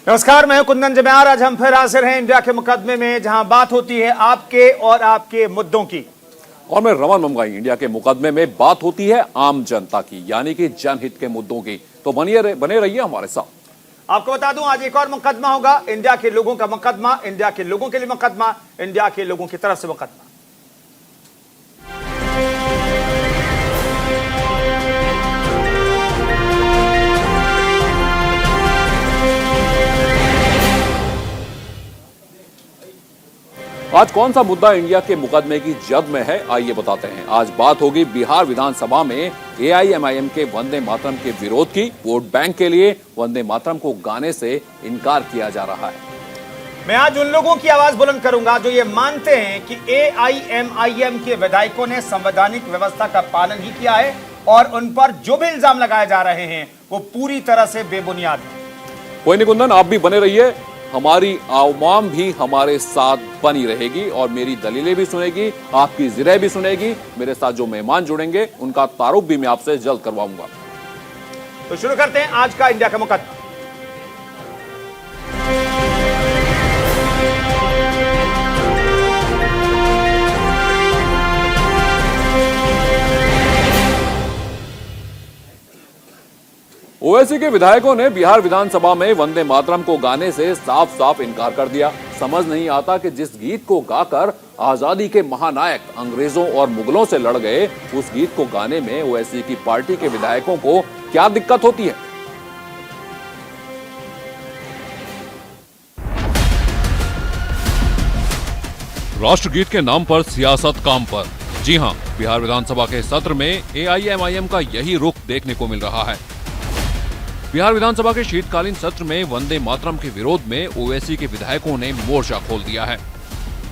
नमस्कार, मैं हूं कुंदन जम्यार। आज हम फिर हाजिर हैं इंडिया के मुकदमे में, जहां बात होती है आपके और आपके मुद्दों की। और मैं रमन ममगाई। इंडिया के मुकदमे में बात होती है आम जनता की, यानी कि जनहित के मुद्दों की। तो बने रहिए हमारे साथ। आपको बता दूं, आज एक और मुकदमा होगा, इंडिया के लोगों का मुकदमा, इंडिया के लोगों के लिए मुकदमा, इंडिया के लोगों की तरफ से मुकदमा। आज कौन सा मुद्दा इंडिया के मुकदमे की जद में है, आइए बताते हैं। आज बात होगी बिहार विधानसभा में AIMIM के वंदे मातरम के विरोध की। वोट बैंक के लिए वंदे मातरम को गाने से इनकार किया जा रहा है। मैं आज उन लोगों की आवाज बुलंद करूंगा जो ये मानते हैं कि AIMIM के विधायकों ने संवैधानिक व्यवस्था का पालन ही किया है और उन पर जो भी इल्जाम लगाए जा रहे हैं वो पूरी तरह से बेबुनियाद है। कोई नहीं कुंदन, आप भी बने रहिए। हमारी आवाम भी हमारे साथ बनी रहेगी और मेरी दलीलें भी सुनेगी, आपकी जिरह भी सुनेगी। मेरे साथ जो मेहमान जुड़ेंगे उनका तारुफ भी मैं आपसे जल्द करवाऊंगा। तो शुरू करते हैं आज का इंडिया का मुकदमा। ओवैसी के विधायकों ने बिहार विधानसभा में वंदे मातरम को गाने से साफ साफ इनकार कर दिया। समझ नहीं आता कि जिस गीत को गाकर आजादी के महानायक अंग्रेजों और मुगलों से लड़ गए, उस गीत को गाने में ओवैसी की पार्टी के विधायकों को क्या दिक्कत होती है। राष्ट्रगीत के नाम पर सियासत काम पर। जी हां, बिहार विधानसभा के सत्र में AIMIM का यही रुख देखने को मिल रहा है। बिहार विधानसभा के शीतकालीन सत्र में वंदे मातरम के विरोध में ओवैसी के विधायकों ने मोर्चा खोल दिया है।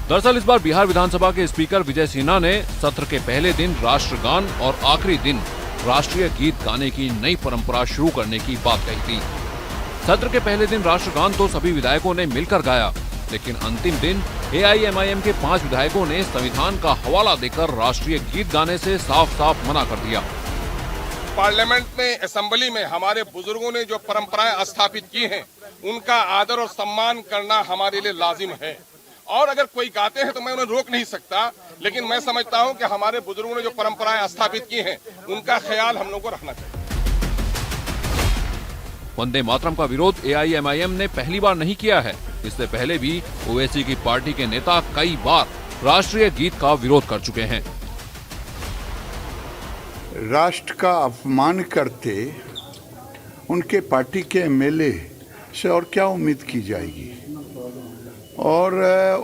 दरअसल इस बार बिहार विधानसभा के स्पीकर विजय सिन्हा ने सत्र के पहले दिन राष्ट्रगान और आखिरी दिन राष्ट्रीय गीत गाने की नई परंपरा शुरू करने की बात कही थी। सत्र के पहले दिन राष्ट्रगान तो सभी विधायकों ने मिलकर गाया, लेकिन अंतिम दिन AIMIM के 5 विधायकों ने संविधान का हवाला देकर राष्ट्रीय गीत गाने से साफ साफ मना कर दिया। पार्लियामेंट में, असेंबली में हमारे बुजुर्गों ने जो परंपराएं स्थापित की हैं, उनका आदर और सम्मान करना हमारे लिए लाजिम है। और अगर कोई गाते हैं तो मैं उन्हें रोक नहीं सकता, लेकिन मैं समझता हूं कि हमारे बुजुर्गों ने जो परंपराएं स्थापित की हैं, उनका ख्याल हम लोगों को रखना चाहिए। वंदे मातरम का विरोध AIMIM ने पहली बार नहीं किया है। इससे पहले भी ओवैसी की पार्टी के नेता कई बार राष्ट्रीय गीत का विरोध कर चुके हैं। राष्ट्र का अपमान करते उनके पार्टी के MLA से और क्या उम्मीद की जाएगी। और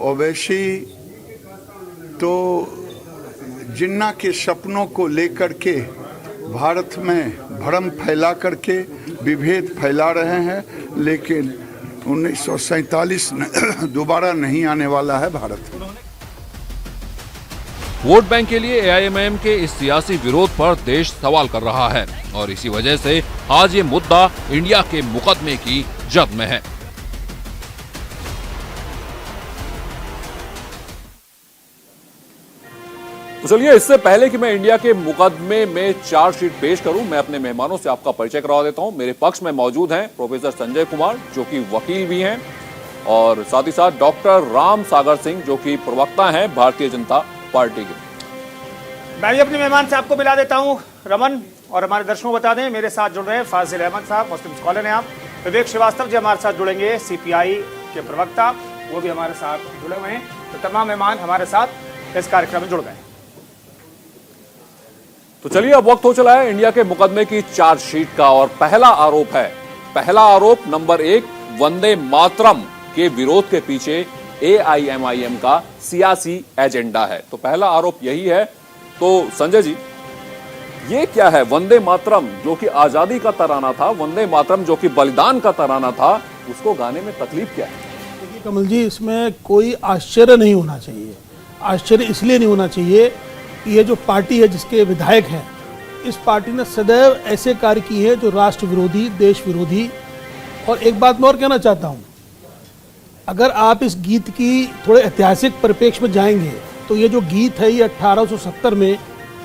ओवैसी तो जिन्ना के सपनों को लेकर के भारत में भ्रम फैला करके विभेद फैला रहे हैं, लेकिन 1947 दोबारा नहीं आने वाला है भारत में। वोट बैंक के लिए AIMIM के इस सियासी विरोध पर देश सवाल कर रहा है और इसी वजह से आज ये मुद्दा इंडिया के मुकदमे की जद में है। तो चलिए, इससे पहले कि मैं इंडिया के मुकदमे में चार्जशीट पेश करूं, मैं अपने मेहमानों से आपका परिचय करवा देता हूं। मेरे पक्ष में मौजूद हैं प्रोफेसर संजय कुमार, जो कि वकील भी हैं, और साथ ही साथ डॉक्टर राम सागर सिंह, जो कि प्रवक्ता हैं भारतीय जनता पार्टी के। मैं भी अपने मेहमान से आपको मिला देता हूं रमन, और हमारे दर्शकों को बता दें मेरे साथ जुड़ रहे हैं फाजिल अहमद साहब, मुस्लिम स्कॉलर हैं आप। विवेक श्रीवास्तव जी हमारे साथ जुड़ेंगे, CPI के प्रवक्ता, वो भी हमारे साथ जुड़े हुए हैं। तो तमाम मेहमान हमारे साथ इस कार्यक्रम में जुड़ गए। तो चलिए, अब वक्त हो चला है इंडिया के मुकदमे की चार्जशीट का, और पहला आरोप नंबर 1, वंदे मातरम के विरोध के पीछे AIMIM का सियासी एजेंडा है। तो पहला आरोप यही है। तो संजय जी, ये क्या है? वंदे मातरम जो कि आजादी का तराना था, वंदे मातरम जो कि बलिदान का तराना था, उसको गाने में तकलीफ क्या है? देखिए कमल जी, इसमें कोई आश्चर्य नहीं होना चाहिए। आश्चर्य इसलिए नहीं होना चाहिए कि ये जो पार्टी है जिसके विधायक हैं, इस पार्टी ने सदैव ऐसे कार्य किए हैं जो राष्ट्र विरोधी, देश विरोधी। और एक बात मैं और कहना चाहता हूँ, अगर आप इस गीत की थोड़े ऐतिहासिक परिप्रेक्ष्य में जाएंगे तो ये जो गीत है ये 1870 में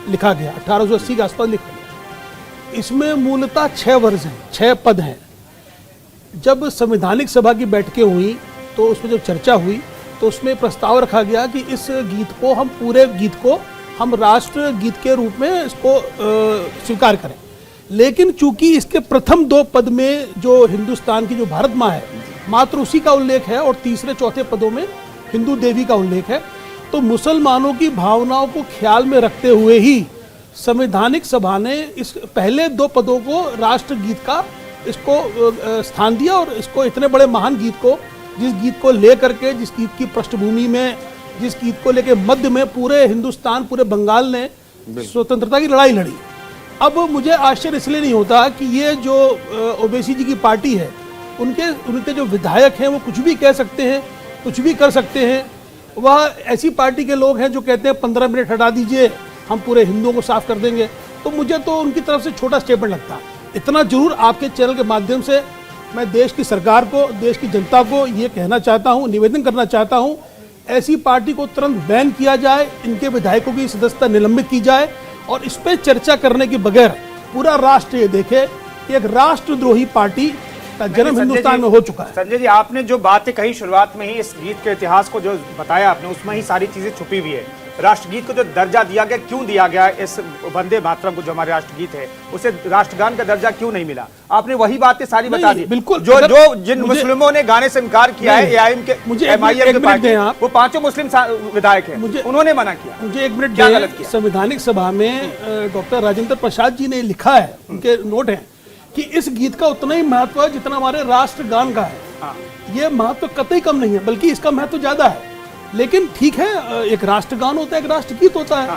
लिखा गया, 1880 के आसपास लिखा गया। इसमें मूलतः 6 वर्ष हैं, 6 पद हैं। जब संवैधानिक सभा की बैठकें हुई तो उसमें जब चर्चा हुई तो उसमें प्रस्ताव रखा गया कि इस गीत को हम पूरे गीत को हम राष्ट्र गीत के रूप में इसको स्वीकार करें। लेकिन चूंकि इसके प्रथम 2 पद में जो हिंदुस्तान की जो भारत माँ है मातृ का उल्लेख है और तीसरे चौथे पदों में हिंदू देवी का उल्लेख है, तो मुसलमानों की भावनाओं को ख्याल में रखते हुए ही संवैधानिक सभा ने इस पहले 2 पदों को राष्ट्र गीत का इसको स्थान दिया। और इसको इतने बड़े महान गीत को, जिस गीत को लेकर के, जिस गीत की पृष्ठभूमि में, जिस गीत को लेकर मध्य में पूरे हिंदुस्तान, पूरे बंगाल ने स्वतंत्रता की लड़ाई लड़ी। अब मुझे आश्चर्य इसलिए नहीं होता कि ये जो ओवैसी जी की पार्टी है उनके जो विधायक हैं वो कुछ भी कह सकते हैं, कुछ भी कर सकते हैं। वह ऐसी पार्टी के लोग हैं जो कहते हैं 15 मिनट हटा दीजिए, हम पूरे हिंदुओं को साफ कर देंगे। तो मुझे तो उनकी तरफ से छोटा स्टेटमेंट लगता है। इतना जरूर आपके चैनल के माध्यम से मैं देश की सरकार को, देश की जनता को ये कहना चाहता हूँ, निवेदन करना चाहता हूँ, ऐसी पार्टी को तुरंत बैन किया जाए, इनके विधायकों की सदस्यता निलंबित की जाए और इस पर चर्चा करने के बगैर पूरा राष्ट्र ये देखे कि एक राष्ट्रद्रोही पार्टी का जन्म हिंदुस्तान में हो चुका है। संजय जी, आपने जो बातें कही शुरुआत में ही, इस गीत के इतिहास को जो बताया आपने, उसमें ही सारी चीजें छुपी हुई है। राष्ट्रगीत को जो दर्जा दिया गया, क्यों दिया गया, इस वंदे मातरम को जो हमारे राष्ट्रगीत है उसे राष्ट्रगान का दर्जा क्यों नहीं मिला, आपने वही बातें सारी बता दी। बिल्कुल, जो जिन मुस्लिमों ने गाने से इनकार किया है, एआईएम के, एमआईएम के पार्टी, वो 5 मुस्लिम विधायक हैं, उन्होंने मना किया। मुझे 1 मिनट क्या गलत किया? संवैधानिक सभा में डॉक्टर राजेंद्र प्रसाद जी ने लिखा है, उनके नोट हैं कि इस गीत का उतना ही महत्व है जितना हमारे राष्ट्रगान का है। ये महत्व कतई कम नहीं है, बल्कि इसका महत्व ज्यादा है। लेकिन ठीक है, एक राष्ट्रगान होता है, एक राष्ट्रगीत होता है।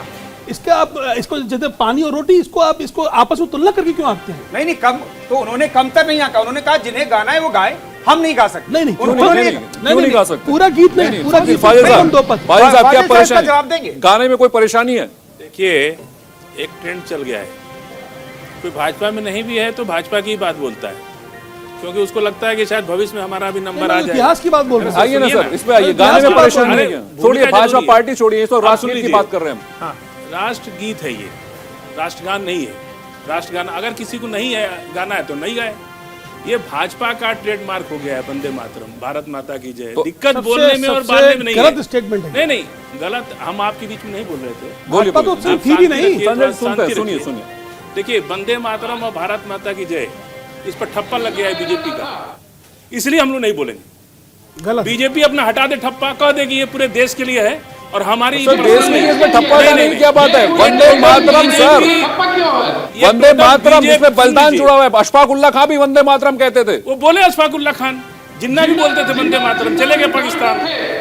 इसके आप इसको जैसे पानी और रोटी, इसको आपस में तुलना करके क्यों आते हैं? नहीं, कम तो उन्होंने कमतर नहीं आका, उन्होंने कहा जिन्हें गाना है वो गाए, हम नहीं गा सकते। नहीं, नहीं गा सकते, पूरा गीत नहीं, पूरा गीत फाजिल साहब क्या परेशानी, जवाब देंगे, गाने में कोई परेशानी है? देखिए, एक ट्रेंड चल गया है, कोई भाजपा में नहीं भी है तो भाजपा की बात बोलता है, क्योंकि उसको लगता है कि शायद भविष्य में हमारा भी नंबर आ जाए। इतिहास की बात बोल रहे हैं। आइए ना सर, इस पे आइए। गाने में परेशानी नहीं है, छोड़िए भाजपा पार्टी, छोड़िए, इस वक्त राष्ट्रगीत की बात कर रहे हैं हम। राष्ट्रगीत है ये, राष्ट्रगान नहीं है। राष्ट्रगान अगर किसी को नहीं है गाना है तो नहीं गाए। ये भाजपा का ट्रेडमार्क हो गया है, वंदे मातरम, भारत माता की जय। दिक्कत बोलने में और बांधने में नहीं है। गलत स्टेटमेंट है। नहीं, गलत हम आपके बीच में नहीं बोल रहे थे। बोलिए, सुनिए। देखिए, वंदे मातरम और भारत माता की जय, इस पर ठप्पा लग गया है बीजेपी का, इसलिए हम लोग नहीं बोलेंगे। गलत। बीजेपी अपना हटा दे ठप्पा, कह देगी ये पूरे देश के लिए है और हमारी देश में इसमें ठप्पा लगाने की क्या बात है? वंदे मातरम सर, वंदे मातरम, जिसमें बलिदान जुड़ा हुआ है। अशफाक उल्लाह खान भी वंदे मातरम कहते थे। वो बोले अशफाक उल्लाह खान, जिन्ना भी बोलते थे वंदे मातरम, चले गए पाकिस्तान।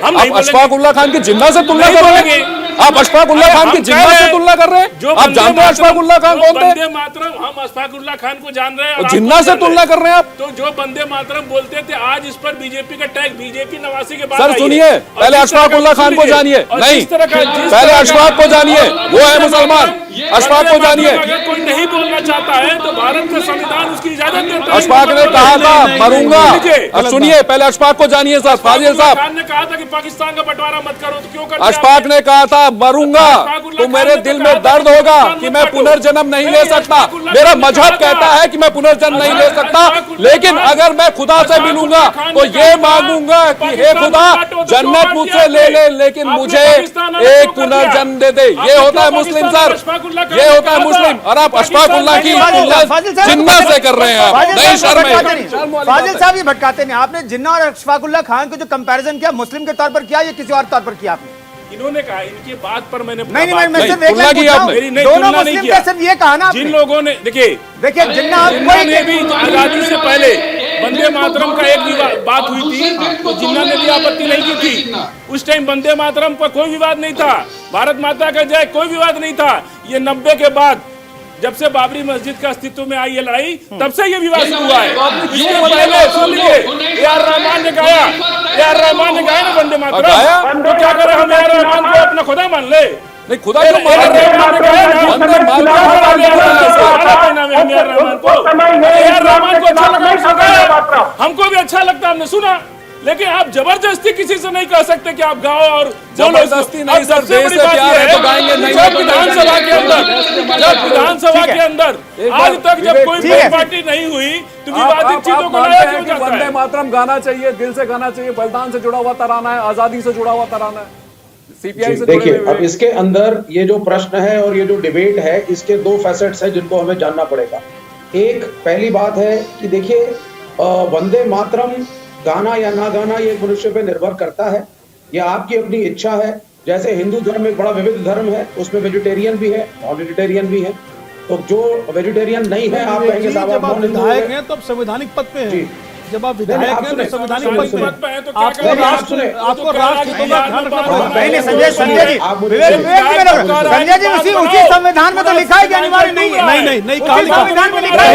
हम नहीं अशफाक उल्लाह खान की जिन्ना से तुलना कर रहे हैं आप? अशफाक उल्लाह खान की जिन्ना से तुलना कर रहे हैं? आप जानते हैं अशफाक उल्लाह खान कौन थे? वंदे मातरम, हम अशफाक उल्लाह खान को जान रहे हैं। जिन्ना से तुलना कर रहे हैं आप? तो जो वंदे मातरम बोलते थे, आज इस पर बीजेपी का टैग, बीजेपी 89 के बाद। सर सुनिए, पहले अशफाक उल्लाह खान को जानिए। नहीं, पहले अशफाक को जानिए, वो है मुसलमान। अशफाक को जानिए। अगर कोई नहीं बोलना चाहता है तो भारत का संविधान उसकी इजाजत देता है। अशफाक ने कहा था मरूंगा। सुनिए, पहले अशफाक को जानिए सर। फाजिल साहब ने कहा था कि पाकिस्तान का बंटवारा मत करो, तो क्यों करते? अशफाक ने कहा था मरूंगा तो मेरे दिल में दर्द होगा कि मैं पुनर्जन्म नहीं ले सकता। मेरा मजहब कहता है कि मैं पुनर्जन्म नहीं ले सकता, लेकिन अगर मैं खुदा से मिलूंगा तो ये मांगूंगा कि हे खुदा, जन्नत मुझसे ले ले, लेकिन मुझे एक पुनर्जन्म दे दे। ये होता है मुस्लिम सर, ये होता है मुस्लिम। और आप अशफाक उल्लाह की जिन्ना से कर रहे हैं, आप नहीं शर्म है? फाजिल साहब ये भटकाते नहीं। आपने जिन्ना और अशफाक उल्लाह खान को जो कंपैरिजन किया, मुस्लिम के तौर पर किया या किसी और तौर पर किया आपने? इन्होंने कहा, इनकी बात पर मैंने नहीं, मैं सिर्फ एक तुलना की आपने? दोनों मुस्लिम का सिर्फ ये कहा ना जिन लोगों ने, देखिए जिन्ना ने भी आजादी से पहले वंदे मातरम का एक बात हुई थी तो जिन्ना ने भी आपत्ति नहीं की थी। उस टाइम वंदे मातरम पर कोई विवाद नहीं था, भारत माता का जय कोई विवाद नहीं था। ये 90 के बाद जब से बाबरी मस्जिद का अस्तित्व में आई है लड़ाई, तब से ये विवाद शुरू हुआ है। इसके पहले सुनिए, ए.आर. रहमान ने गाया, रहमान ने गाया ना वंदे मातरम, तो क्या करें हम ए.आर. रहमान को अपना खुदा मान ले? नहीं, खुदा क्यों मान रहे हैं? हमको भी अच्छा लगता है, हमने सुना। लेकिन आप जबरदस्ती किसी से नहीं कह सकते कि आप गाओ और जबरदस्ती नहीं सर, देश से प्यार है तो गाएंगे नहीं। जब विधानसभा के अंदर आज तक जब कोई पार्टी नहीं हुई तो विवादित चीजों को लाया क्यों जाता है? वंदे मातरम गाना चाहिए, दिल से गाना चाहिए, बलिदान से जुड़ा हुआ तराना है, आजादी से जुड़ा हुआ तराना है। सीपीआई से देखिए, अब इसके अंदर ये जो प्रश्न है और ये जो डिबेट है, इसके दो फैसेट्स है जिनको हमें जानना पड़ेगा। एक पहली बात है कि देखिए, वंदे मातरम गाना या ना गाना ये मनुष्य पे निर्भर करता है, यह आपकी अपनी इच्छा है। जैसे हिंदू धर्म एक बड़ा विविध धर्म है, उसमें वेजिटेरियन भी है, नॉन वेजिटेरियन भी है। तो जो वेजिटेरियन नहीं है, आप कहेंगे साहब आप विधायक हैं तो आप संवैधानिक पद पे हैं। जब आप विधायक हैं तो संवैधानिक पद पे हैं, आपको राष्ट्र हितों का ध्यान रखना पड़ेगा। नहीं संजय जी, संजय जी उसी संविधान में तो लिखा है कि अनिवार्य नहीं है। नहीं कहाँ लिखा? संविधान में लिखा है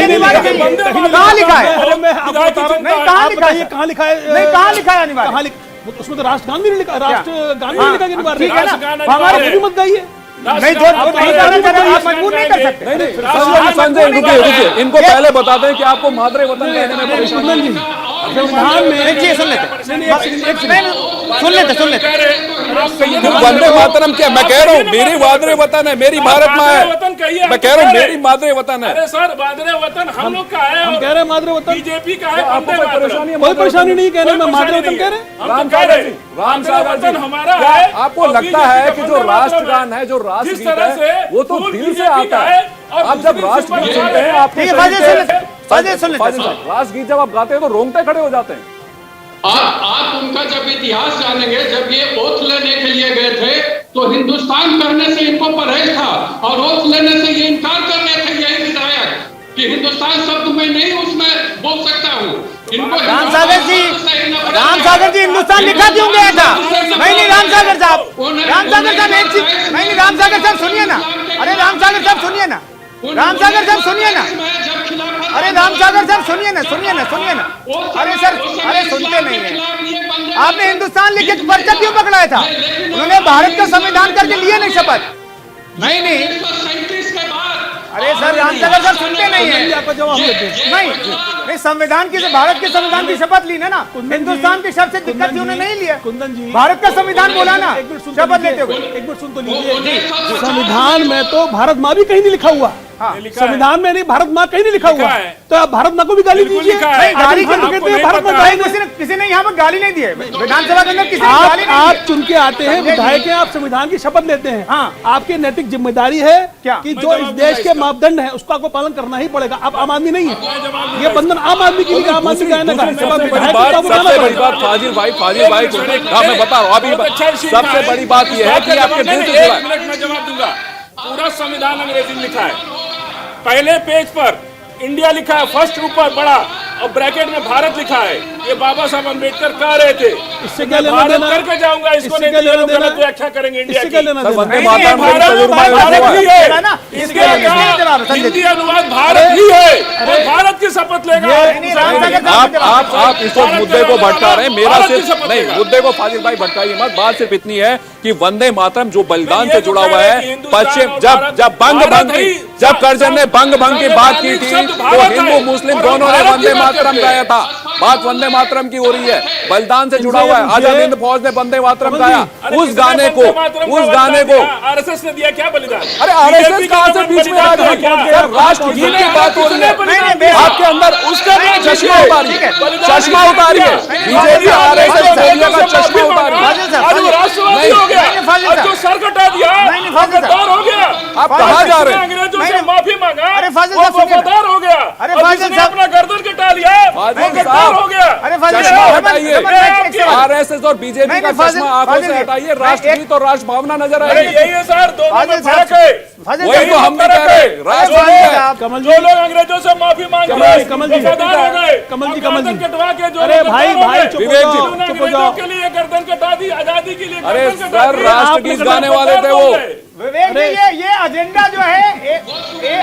कहाँ लिखा है? अरे मैं आपको बता रहा हूँ, नहीं कहाँ लिखा है? कहाँ लिखा है? नहीं कहाँ लिखा है अनिवार्य? उसमें तो राष्ट्रगान भी नहीं लिखा, राष्ट्रगान भी लिखा अनिवार्य। ठीक है ना, हमारे मत गाइए। नहीं जो नहीं करना चाहिए, आप मजबूर नहीं कर सकते। संजय रुकिए, इनको पहले बता दें कि आपको मादरे वतन कहने में परेशानी है। संविधान में सुन लेते वंदे मातरम क्या, मैं कह रहा हूँ मेरी मादरे वतन है, मेरी भारत माँ है। मैं कह रहा हूँ मेरी मादरे वतन है। अरे सर, मादरे वतन हम लोग का है, हम कह रहे हैं मादरे वतन, बीजेपी का है। आपको कोई परेशानी है? कोई परेशानी नहीं कह रहे, मैं मादरे वतन कह रहे हैं। राम सागर जी, हमारा क्या है। आपको लगता है कि जो राष्ट्रगान है, जो राष्ट्रगीत है, वो तो दिल से आता है? आप जब राष्ट्रगीत सुनते हैं, आप राष्ट्रगीत जब आप गाते हैं तो रोंगटे खड़े हो जाते हैं। आप उनका जब इतिहास जानेंगे, जब ये ओथ लेने के लिए गए थे तो हिंदुस्तान करने से इनको परहेज था और ओथ लेने से ये इनकार कर रहे थे यही विधायक कि हिंदुस्तान शब्द मैं नहीं उसमें बोल सकता हूँ। इनको राम सागर जी हिंदुस्तान लिखा क्यों गया था? नहीं राम सागर साहब एक चीज नहीं, राम सागर साहब सुनिए ना। अरे राम सागर साहब सुनिए ना, राम सागर साहब सुनिए ना। अरे राम सागर साहब सुनिए ना। अरे सर, अरे सुनते नहीं है। आपने हिंदुस्तान लिखे पर्चा क्यों पकड़ाया था? उन्होंने भारत का संविधान करके लिए नहीं शपथ? नहीं अरे सर, राम सागर साहब सुनते नहीं है। नहीं संविधान की, भारत के संविधान की शपथ ली ना। हिंदुस्तान के शब्द से दिक्कत थी, उन्हें नहीं लिया। कुंदन जी, भारत का संविधान बोला ना, शपथ लेते हुए। एक मिनट सुन तो लीजिए। संविधान में तो भारत माँ भी कहीं नहीं लिखा हुआ। संविधान में नहीं, भारत माँ कहीं नहीं लिखा हुआ है। तो आप भारत माँ को भी गाली दीजिए। गाली भारत माँ किसी ने यहाँ पर गाली नहीं दी है विधानसभा के अंदर। किसी आप चुन के आते हैं, विधायक हैं, आप संविधान की शपथ लेते हैं। आपकी नैतिक जिम्मेदारी है कि जो इस देश के मापदंड है उसका आपको पालन करना ही पड़ेगा। आप आम आदमी नहीं है, ये बंधन आम आदमी के लिए, आम आदमी का है ना। सबसे बड़ी बात फाजिल भाई मैं बता रहा हूँ, अभी सबसे बड़ी बात यह है कि आपके दिल से जुड़ा। 1 मिनट में जवाब दूंगा। पूरा संविधान अंग्रेजी में लिखा है। पहले पेज पर इंडिया लिखा है, फर्स्ट ऊपर बड़ा, और ब्रैकेट में भारत लिखा है। ये बाबा साहब अम्बेडकर कह रहे थे। इससे क्या लेना देना? करके जाऊंगा, इसको नहीं तो गलत व्याख्या करेंगे इंडिया की। वंदे मातरम हिंदी अनुवाद भारत ही है, भारत की शपथ लेगा। आप इस मुद्दे को भटका रहे हैं। मेरा सिर्फ नहीं, मुद्दे को फाजिल भाई भटकाइए मत। बात सिर्फ इतनी है कि वंदे मातरम जो बलिदान से जुड़ा हुआ है, पश्चिम जब जब करजन ने बंग की बात की थी तो हिंदू मुस्लिम दोनों ने वंदे मातरम गाया था। बात वंदे मातरम की हो रही है, बलिदान से जुड़ा हुआ है। आजाद हिंद फौज ने वंदे मातरम गाया। उस गाने को आरएसएस ने दिया क्या बलिदान? अरे आरएसएस कहां से बीच में आ गई? राष्ट्रगीत की बात हो रही है, आपके अंदर उसका चश्मा उतारी है बीजेपी, आरएसएस का चश्मा उतारी है। आज वो राष्ट्रवादी हो गया, आज तो सर कटा दिया, वफादार हो गया। आप कहां जा रहे हैं? अंग्रेजों से माफी मांगा, अरे फाजिल वो साहब वफादार हो गया। अरे फाजिल साहब अपना गर्दन कटा लिया, वो गद्दार हो गया। अरे फाजिल चश्मा साहब हटाइए, आरएसएस और बीजेपी का चश्मा आंखों से हटाइए, राष्ट्रगीत और राष्ट्र भावना नजर अरे आएगी। यही है सर, दोनों में फर्क है। वही तो हम भी कह रहे हैं, राष्ट्रगीत जो लोग अंग्रेजों से माफी मांग रहे कमल जी वफादार हो गए, कमल जी गर्दन कटवा के जो अरे भाई चुप हो जाओ, अंग्रेजों के लिए गर्दन कटा दी, आजादी के लिए अरे गर्दन कटा सर दी। राष्ट्रगीत गाने वाले थे वो। विवेक जी, ये एजेंडा जो है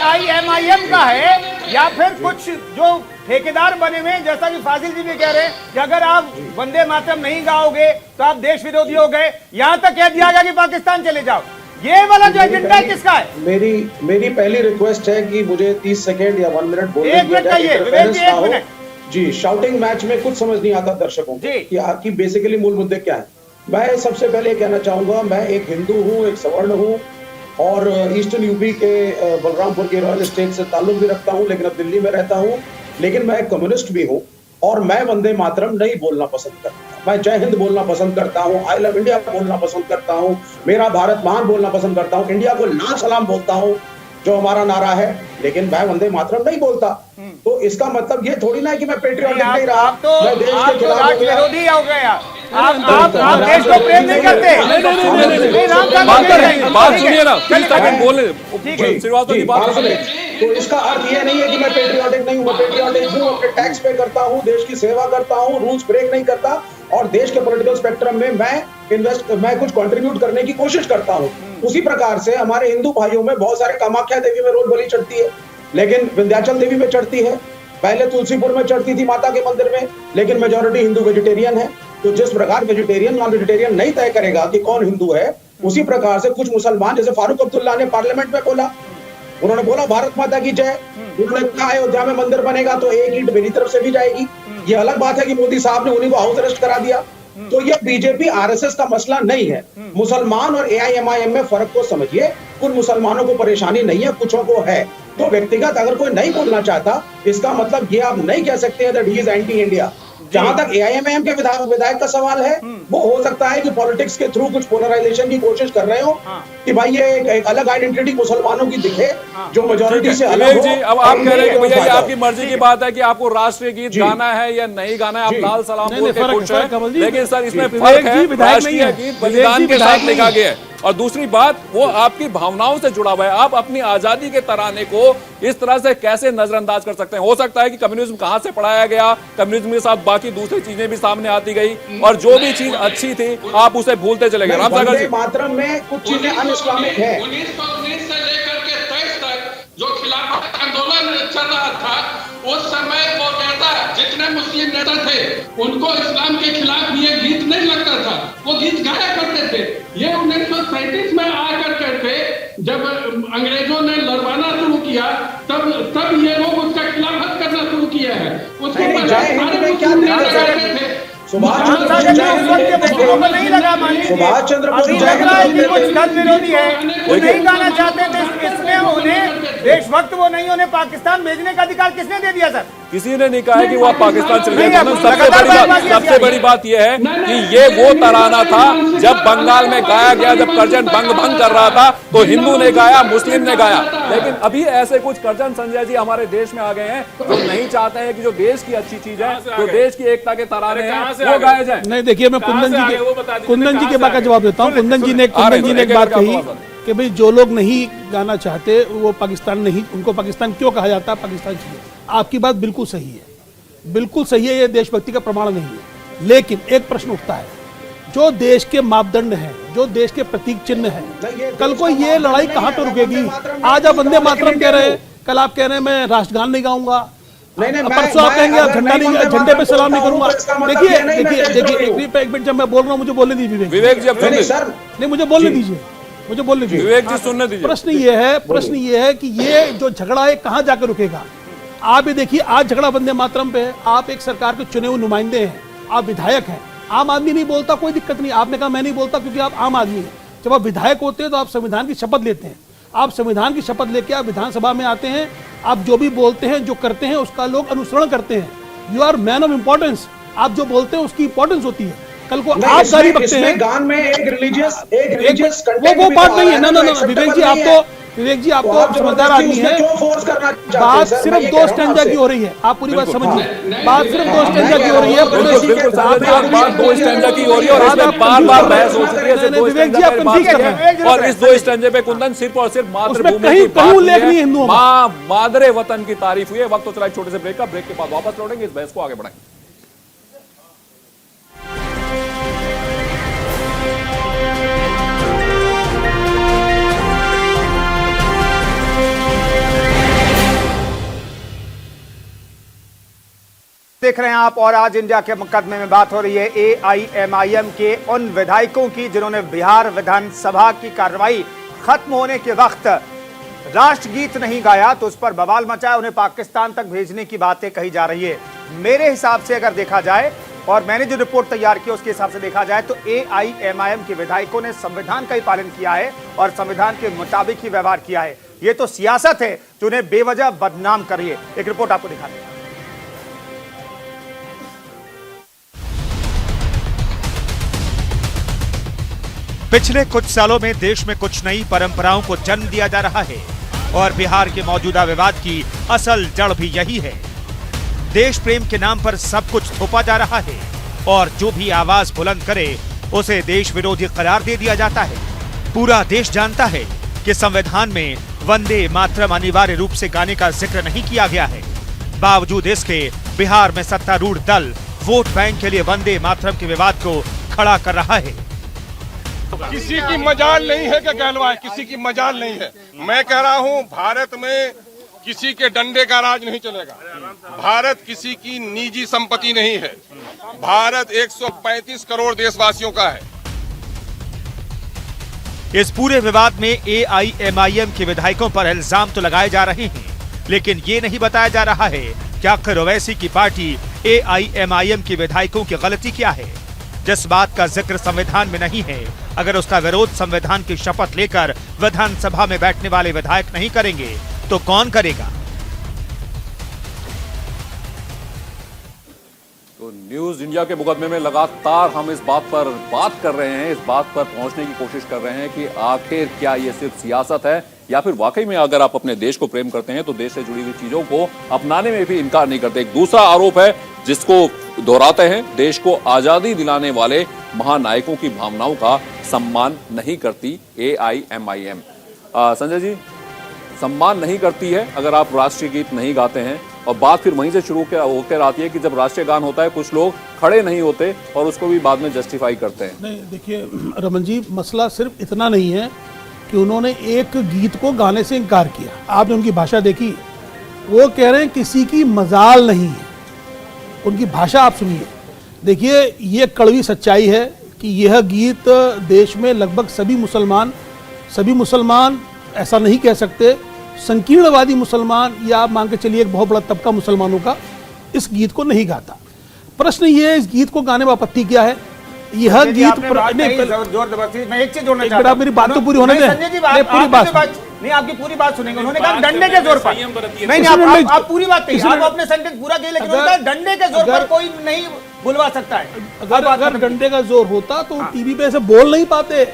AIMIM का है या फिर कुछ जो ठेकेदार बने हुए हैं, जैसा कि फाजिल जी भी कह रहे हैं कि अगर आप वंदे मातरम नहीं गाओगे तो आप देश विरोधी हो गए। यहाँ तक कह दिया गया कि पाकिस्तान चले जाओ। ये वाला जो एजेंडा है किसका है? मेरी पहली रिक्वेस्ट है कि मुझे 30 सेकेंड या 1 मिनट बोलने एक मिनट का ये विवेक जी, 1 मिनट जी, शाउटिंग मैच में कुछ समझ नहीं आता दर्शकों को कि आपकी बेसिकली मूल मुद्दे क्या है। मैं सबसे पहले कहना चाहूंगा, मैं एक हिंदू हूँ, एक सवर्ण हूँ और ईस्टर्न यूपी के बलरामपुर के रॉयल स्टेट से ताल्लुक भी रखता हूँ, लेकिन अब दिल्ली में रहता हूँ। लेकिन मैं एक कम्युनिस्ट भी हूँ और मैं वंदे मातरम नहीं बोलना पसंद करता। मैं जय हिंद बोलना पसंद करता हूँ, आई लव इंडिया बोलना पसंद करता हूँ, मेरा भारत महान बोलना पसंद करता हूँ, इंडिया को लाल सलाम बोलता हूँ जो हमारा नारा है, लेकिन मैं वंदे मातरम नहीं बोलता। तो इसका मतलब ये थोड़ी ना है कि मैं पेट्रियोटिक नहीं रहा। मैं देश के खिलाफ विरोधी हो गया। आप देश को प्रेम नहीं करते। बात सुनिए ना, 30 सेकंड बोले श्रीवास्तव की बात सुनिए। तो इसका अर्थ ये नहीं है कि मैं पेट्रियोटिक नहीं हूँ। मैं पेट्रियोटिक हूँ, अपने टैक्स पे करता हूँ, देश की सेवा करता हूँ, रूल्स ब्रेक नहीं करता और देश के पॉलिटिकल स्पेक्ट्रम में मैं कुछ कंट्रीब्यूट करने की कोशिश करता हूँ। उसी प्रकार से हमारे हिंदू भाइयों में बहुत सारे कामाख्या देवी में रोज बलि चढ़ती है, लेकिन विंध्याचल देवी में चढ़ती है, पहले तुलसीपुर में चढ़ती थी माता के मंदिर में, लेकिन मेजॉरिटी हिंदू वेजिटेरियन है। तो जिस प्रकार वेजिटेरियन नॉन वेजिटेरियन नहीं तय करेगा कि कौन हिंदू है, उसी प्रकार से कुछ मुसलमान, जैसे फारूक अब्दुल्ला ने पार्लियामेंट में बोला, उन्होंने बोला भारत माता की जय। उन्होंने कहा अयोध्या में मंदिर बनेगा तो एक ईंट मेरी तरफ से भी जाएगी। ये अलग बात है कि मोदी साहब ने उन्हीं को हाउस अरेस्ट करा दिया। तो ये बीजेपी आरएसएस का मसला नहीं है। मुसलमान और एआईएमआईएम में फर्क को समझिए। कुछ मुसलमानों को परेशानी नहीं है, कुछों को है। तो व्यक्तिगत अगर कोई नहीं बोलना चाहता, इसका मतलब ये आप नहीं कह सकते हैं that he is anti India. जहां तक एआईएमआईएम के विधायक का सवाल है, वो हो सकता है कि पॉलिटिक्स के थ्रू कुछ पोलराइजेशन की कोशिश कर रहे हो कि भाई ये एक अलग आइडेंटिटी मुसलमानों की दिखे जो मेजॉरिटी से अलग हो। जी, अब आप कह रहे हैं कि भैया ये आपकी मर्जी की बात है कि आपको राष्ट्रीय गीत गाना है या नहीं गाना है, आप लाल सलाम बोल के खुश हैं। लेकिन सर इसमें फर्क है, राष्ट्रीय गीत बलिदान के साथ लिखा गया है और दूसरी बात वो आपकी भावनाओं से जुड़ा हुआ है। आप अपनी आजादी के तराने को इस तरह से कैसे नजरअंदाज कर सकते हैं? हो सकता है कि कम्युनिज्म कहां से पढ़ाया गया, कम्युनिज्म के साथ बाकी दूसरी चीजें भी सामने आती गई और जो भी चीज अच्छी थी आप उसे भूलते चले गए। रामसागर जी, मातरम में कुछ चीजें अनइस्लामिक है। 1919 से लेकर के 23 तक जो खिलाफत आंदोलन चल रहा था, उस समय वो नेता, जितने मुस्लिम नेता थे, उनको इस्लाम के खिलाफ ये गीत नहीं लगता था, वो गीत गाया करते थे। ये 1937 में आकर करके जब अंग्रेजों ने लड़वाना शुरू किया, तब ये लोग उसका खिलाफत करना शुरू किया है। उसको सुभाष चंद्र बोस विरोधी है, वो नहीं गाना चाहते थे, इसमें उन्हें देशभक्त वो नहीं, उन्हें पाकिस्तान भेजने का अधिकार किसने दे दिया सर? किसी ने नहीं कहा है कि वो पाकिस्तान चले गए। सबसे बड़ी बात यह है कि ये वो तराना था जब बंगाल में गाया गया, जब करजन भंग कर रहा था तो हिंदू ने गाया, मुस्लिम ने गाया। लेकिन अभी ऐसे कुछ करजन संजय जी हमारे देश में आ गए हैं जो नहीं चाहते हैं कि जो देश की अच्छी चीज है, जो देश की एकता के तराने हैं, वो गाए जाए। नहीं, देखिए मैं कुंदन जी के बात का जवाब देता हूँ। कुंदन जी ने एक बात कही कि भाई जो लोग नहीं गाना चाहते वो पाकिस्तान नहीं, उनको पाकिस्तान क्यों कहा जाता है, पाकिस्तान चाहिए। आपकी बात बिल्कुल सही है, बिल्कुल सही है, ये देशभक्ति का प्रमाण नहीं है। लेकिन एक प्रश्न उठता है, जो देश के मापदंड हैं, जो देश के प्रतीक चिन्ह हैं, कल को ये लड़ाई कहां पे रुकेगी? आज आप वंदे मातरम कह रहे हैं, कल आप कह रहे हैं मैं राष्ट्रगान नहीं गाऊंगा, परसों आप कहेंगे झंडे पे सलाम नहीं करूंगा। देखिए एक मिनट, जब मैं बोल रहा हूँ मुझे बोलने दीजिए विवेक जी। नहीं, मुझे बोलने दीजिए, मुझे बोलने दीजिए। विवेक जी सुनने दीजिए। प्रश्न ये है कि ये जो झगड़ा है कहां जाकर रुकेगा? आप ये देखिए, आज झगड़ा वंदे मातरम पे है। आप एक सरकार के चुने हुए नुमाइंदे हैं, आप विधायक हैं। आम आदमी नहीं बोलता, कोई दिक्कत नहीं। आपने कहा मैं नहीं बोलता क्योंकि आप आम आदमी हैं। जब आप विधायक होते हैं तो आप संविधान की शपथ लेते हैं। आप संविधान की शपथ लेके आप विधानसभा में आते हैं, आप जो भी बोलते हैं, जो करते हैं, उसका लोग अनुसरण करते हैं। You are man of importance. आप जो बोलते हैं उसकी इंपॉर्टेंस होती है। कल को आप गाली बकते हैं, गान में एक रिलीजियस वो बात नहीं है। ना विवेक जी आप तो समझदार आदमी हैं। बात सिर्फ 2 स्टैंजा की हो रही है, आप पूरी बात समझिए। बात सिर्फ 2 स्टैंजा की हो रही है, बात 2 स्टैंजा की हो रही है और इसमें बार-बार बहस हो चुकी है। विवेक जी आप कंफ्यूज कर रहे हैं। और इस 2 स्टैंजे पे कुंदन सिर्फ और सिर्फ मातृभूमि की कहीं उल्लेख नहीं हिंदुओं का, मादरे वतन की तारीफ हुई है। वक्त तो चला एक छोटे से ब्रेक का, ब्रेक के बाद वापस लौटेंगे, इस बहस को आगे बढ़ाएंगे। देख रहे हैं आप, और आज इंडिया के मुकदमे में बात हो रही है एआईएमआईएम के उन विधायकों की जिन्होंने बिहार विधानसभा की कार्रवाई खत्म होने के वक्त राष्ट्रगीत नहीं गाया तो उस पर बवाल मचा, उन्हें पाकिस्तान तक भेजने की बातें कही जा रही है। मेरे हिसाब से अगर देखा जाए और मैंने जो रिपोर्ट तैयार की उसके हिसाब से देखा जाए तो एआईएमआईएम के विधायकों ने संविधान का ही पालन किया है और संविधान के मुताबिक ही व्यवहार किया है। ये तो सियासत है जो उन्हें बेवजह बदनाम कर रही है। एक रिपोर्ट आपको दिखाते हैं। पिछले कुछ सालों में देश में कुछ नई परंपराओं को जन्म दिया जा रहा है और बिहार के मौजूदा विवाद की असल जड़ भी यही है। देश प्रेम के नाम पर सब कुछ थोपा जा रहा है और जो भी आवाज बुलंद करे उसे देश विरोधी करार दे दिया जाता है। पूरा देश जानता है कि संविधान में वंदे मातरम अनिवार्य रूप से गाने का जिक्र नहीं किया गया है। बावजूद इसके बिहार में सत्तारूढ़ दल वोट बैंक के लिए वंदे मातरम के विवाद को खड़ा कर रहा है। किसी की मजाल नहीं है कि गहलवाए, किसी की मजाल नहीं है। मैं कह रहा हूं भारत में किसी के डंडे का राज नहीं चलेगा। भारत किसी की निजी संपत्ति नहीं है। भारत 135 करोड़ देशवासियों का है। इस पूरे विवाद में एआईएमआईएम के विधायकों पर इल्जाम तो लगाए जा रहे हैं, लेकिन ये नहीं बताया जा रहा है कि आखिर ओवैसी की पार्टी एआईएमआईएम के विधायकों की गलती क्या है। जिस बात का जिक्र संविधान में नहीं है, अगर उसका विरोध संविधान की शपथ लेकर विधानसभा में बैठने वाले विधायक नहीं करेंगे तो कौन करेगा। तो न्यूज इंडिया के मुकदमे में लगातार हम इस बात पर बात कर रहे हैं, इस बात पर पहुंचने की कोशिश कर रहे हैं कि आखिर क्या ये सिर्फ सियासत है या फिर वाकई में अगर आप अपने देश को प्रेम करते हैं तो देश से जुड़ी हुई चीजों को अपनाने में भी इनकार नहीं करते। एक दूसरा आरोप है जिसको दोहराते हैं, देश को आजादी दिलाने वाले महानायकों की भावनाओं का सम्मान नहीं करती एआईएमआईएम। संजय जी, सम्मान नहीं करती है अगर आप राष्ट्रीय गीत नहीं गाते हैं, और बात फिर वहीं से शुरू होकर आती है कि जब राष्ट्रीय गान होता है कुछ लोग खड़े नहीं होते और उसको भी बाद में जस्टिफाई करते हैं। नहीं, देखिए रमन जी, मसला सिर्फ इतना नहीं है कि उन्होंने एक गीत को गाने से इनकार किया। आपने उनकी भाषा देखी, वो कह रहे हैं किसी की मजाल नहीं है। उनकी भाषा आप सुनिए, देखिए ये कड़वी सच्चाई है कि यह गीत देश में लगभग सभी मुसलमान ऐसा नहीं कह सकते, संकीर्णवादी मुसलमान या आप मान के चलिए एक बहुत बड़ा तबका मुसलमानों का इस गीत को नहीं गाता। प्रश्न ये है, इस गीत को गाने में आपत्ति क्या है? यह गीत जोर जबरदस्ती, मैं एक चीज जोड़ना चाहता हूं, मेरी बात तो पूरी होने दें। संजय जी, पूरी बात नहीं, आपकी पूरी बात सुनेंगे। उन्होंने कहा डंडे के जोर पर, नहीं आप पूरी बात कहिए, आप अपने सेंटेंस पूरा कहिए, लेकिन उन्होंने कहा डंडे के जोर पर कोई नहीं बुलवा सकता है। अगर डंडे का जोर होता तो टीवी पे ऐसे बोल नहीं पाते।